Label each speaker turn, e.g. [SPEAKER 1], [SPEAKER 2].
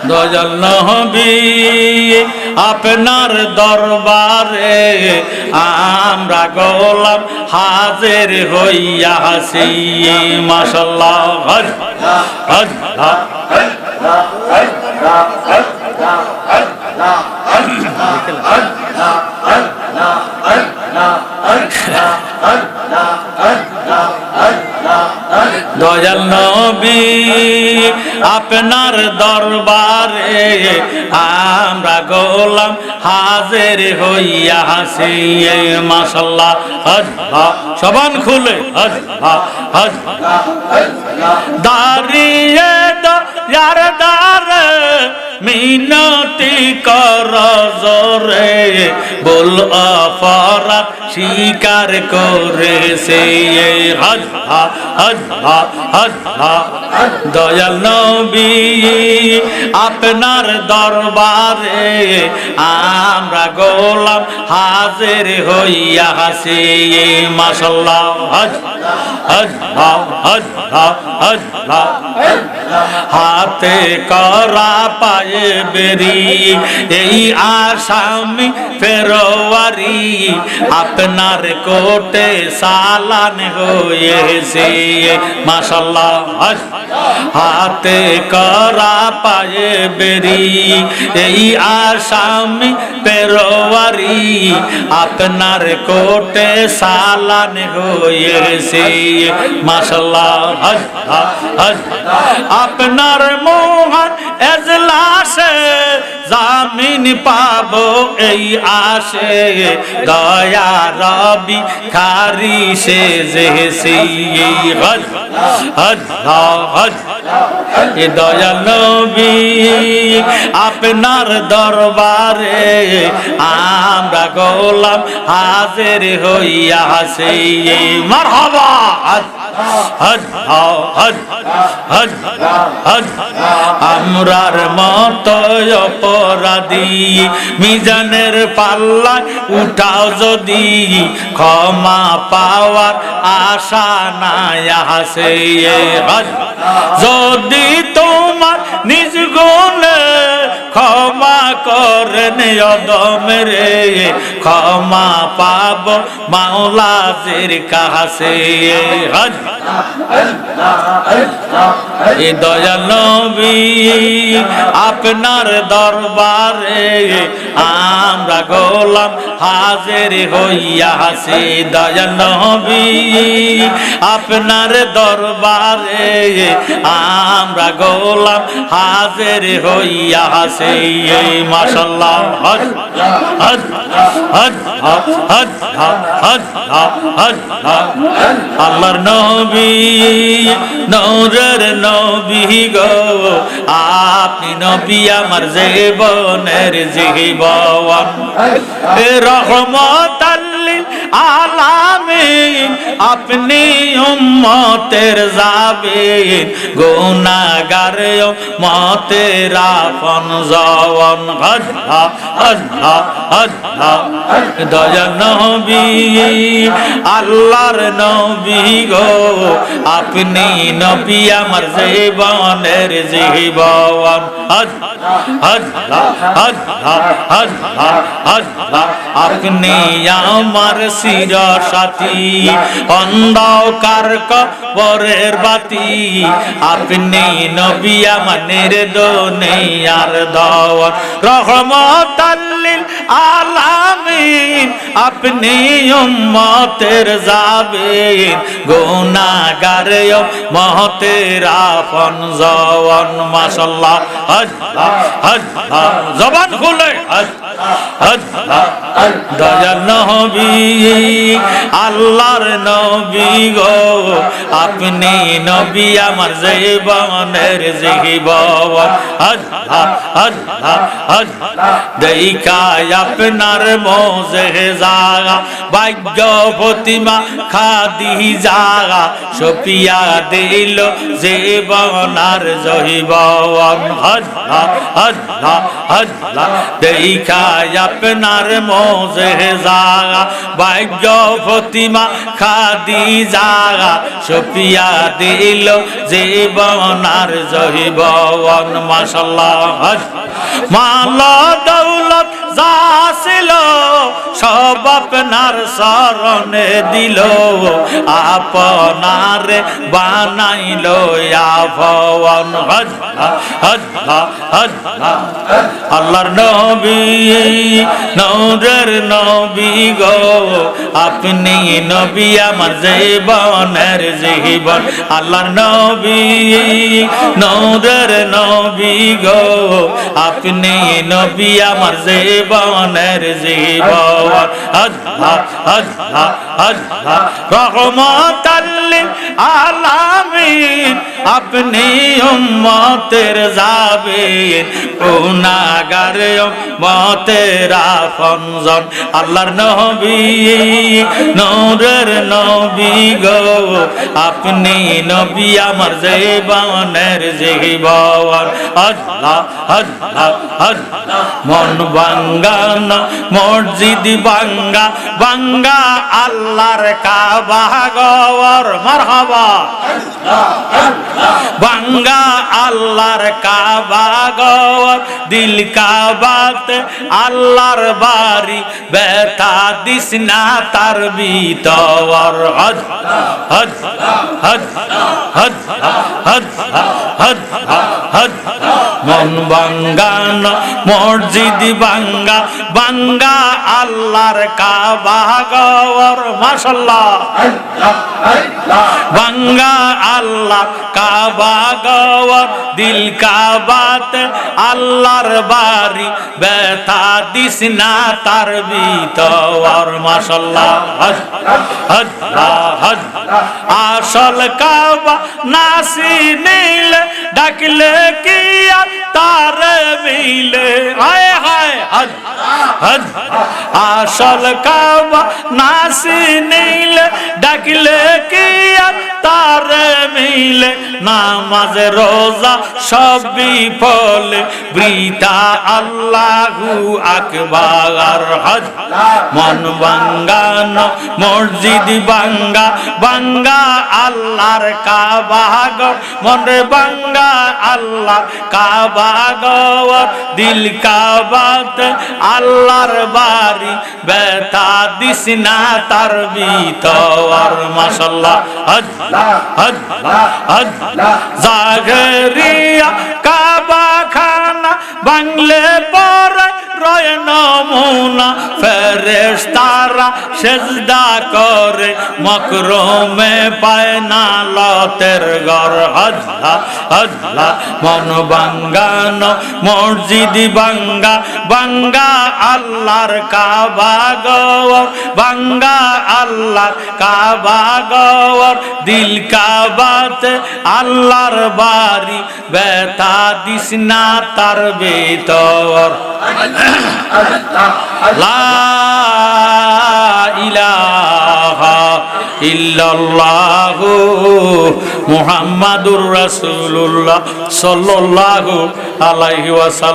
[SPEAKER 1] দয়াল নবী আপনার দরবারে আমরা গোলাম হাজির হইয়াছি মাশাআল্লাহ হজ হজ দয়াল নবী আপনার দরবারে আমরা গোলাম হাজির হইয়াছি মাশাআল্লাহ হজ সবান খুলে হজ হজ দাঁড়িয়ে দয়ার দারে মিনতি কর জোরে বল অপরাধ স্বীকার করেছে হজ হজ হজ দয়াল নবী আপনার দরবারে আমরা গোলাম হাজির হইয়াছি মাশাআল্লাহ হজ হজ হজ হজ হাতে করা পায়ে বেরি এই আসামি ফেরোয়ারি আপনার কোটে সালান হয়েছে মাশাআল্লাহ হজ হাতে করা পায়ে বেরি এই আসামি ফেরোয়ারি আপনার কোটে সালান হয়েছে মাশাআল্লাহ হজ হজ আপনার মোহন এজলাসে জামিন পাবো এই আশে দয়া রবি খারি সে যেসি হজ হজ হজ এ দয়াল নবী আপনার দরবারে আমরা গোলাম হাজির হইয়াছি মারহাবা হজ হজ হজ হজ হজ আমরার মতো অপরাধী মিজানের পাল্লা উঠাও যদি ক্ষমা পাওয়ার আশা নাই আছে হজ যদি তোমার নিজ গুণে ক্ষমা করেন অদম রে ক্ষমা পাব মাওলাজির কাছে হজ এ দয়াল নবী আপনার দরবারে আমরা গোলাম হাজির হইয়াছি দয়াল নবী আপনার দরবারে আমরা গোলাম হাজির হইয়াছি মাশাআল্লাহ হজ হজ হজ হজ হজ হজ আল্লাহর নবী নূরের নবী গো আপনি নবী আমার জীবনের জীবন রহমতাল লিল আলামিন আপনি উম্মতের জাবিন গুনাহগার উম্মতের আপন জওয়ান হজ হজ হজ দয়াল নবী আল্লাহর নবী গো আপনি নবী আমার জীবনের জীবন হজ হজ হজ হজ হজ আপনি আমার চির সাথী অন্ধকার কবরের বাতি আপনি নবী আমার দুনিয়ার দওয়ান রহমতাল লিল আলামিন আপনি উম্মতের জাবিন গুনাহগার উম্মতের আপন জওয়ান মাশাআল্লাহ হজ হজ জবান খুলে হজ হজ দয়াল নবী আল্লাহর নবী গো আপনি নবী আমার জীবনের জীবন হজ হজ হজ দেখা আপনার মোজেজা ভাগ্য প্রতিমা খাদিজা সফিয়া দিল জীবনার জহিবন হজ হজ হজ দেখা আপনার মোজেজা ভাগ্য ফতিমা খাদিজা সুফিয়া দিল জীবন আর জহিবন মাশাআল্লাহ মাল দৌলত যা ছিল সব আপনার শরণে দিল আপনার বানাইল আফওয়ান হজ হজ হজ আল্লাহর নবী নূরের নবী গো আপনি নবী আমার জীবনের জীবন আল্লাহর নবী নূরের নবী গো আপনি নবী আমার জীবনের জীবন আল্লাহ আল্লাহ আল্লাহ রহমাতাল লিল আলামিন আপনি উম্মতের যাবেন গুনাহগার উম্মতের আপনজন আল্লাহর নবী নূরের নবী গো আপনি নবী আমার জীবনের জীবন আল্লাহ আল্লাহ আল্লাহ মন বাঙ্গানা মসজিদ বাঙ্গা বাঙ্গা আল্লাহর কাবা গওর মারহাবা বাঙ্গা আল্লাহর কাবা গওর দিল কাবাত আল্লাহর বাড়ি বেতা দিস না তার ভিতর হজ হজ হজ হজ হজ হজ হজ মন বাঙ্গানা মসজিদ বাঙ্গা বাঙ্গা আল্লাহর কাবা গওর মাশাআল্লাহ বাঙ্গা আল্লাহ কাবা গওর দিল কাবাত আল্লাহর বাড়ি বেতা দিস না তার ভিতর মাশাআল্লাহ হজ হজ হজ আসল কাবা নাসি নীলে ডাকলে কি তার মিলে হায় হায় হজ হজ আসল কাবা নাসি নীলে ডাকলে কি তার মিলে নামাজ রোজা সব বিফল বৃথা আল্লাহু আকবার হজ মন বাঙ্গানো মসজিদ বাঙ্গা বাঙ্গা আল্লাহর কাবা গওর মন বাঙ্গা আল্লাহর কাবা গওর দিল কাবাত আল্লাহর বাড়ি বেতা দিস না তার ভিতর মাশাআল্লাহ হজ হজ হজ জাগরিয়া কাবা খানা বাংলে পরে রয় নমুনা ফেরেশতারা সেজদা করে মকরমে পায় না লতের ঘর হজ হজ মন বাঙ্গানো মসজিদ বাঙ্গা বাঙ্গা আল্লাহর কাবা গওর বাঙ্গা আল্লাহর কাবা গওর দিল কাবাতে আল্লাহর বাড়ি বেতা দিস না তার ভিতর লা ইলাহা ইল্লাল্লাহু মুহাম্মাদুর রাসূলুল্লাহ সাল্লাল্লাহু আলাইহি ওয়াসাল্লাম।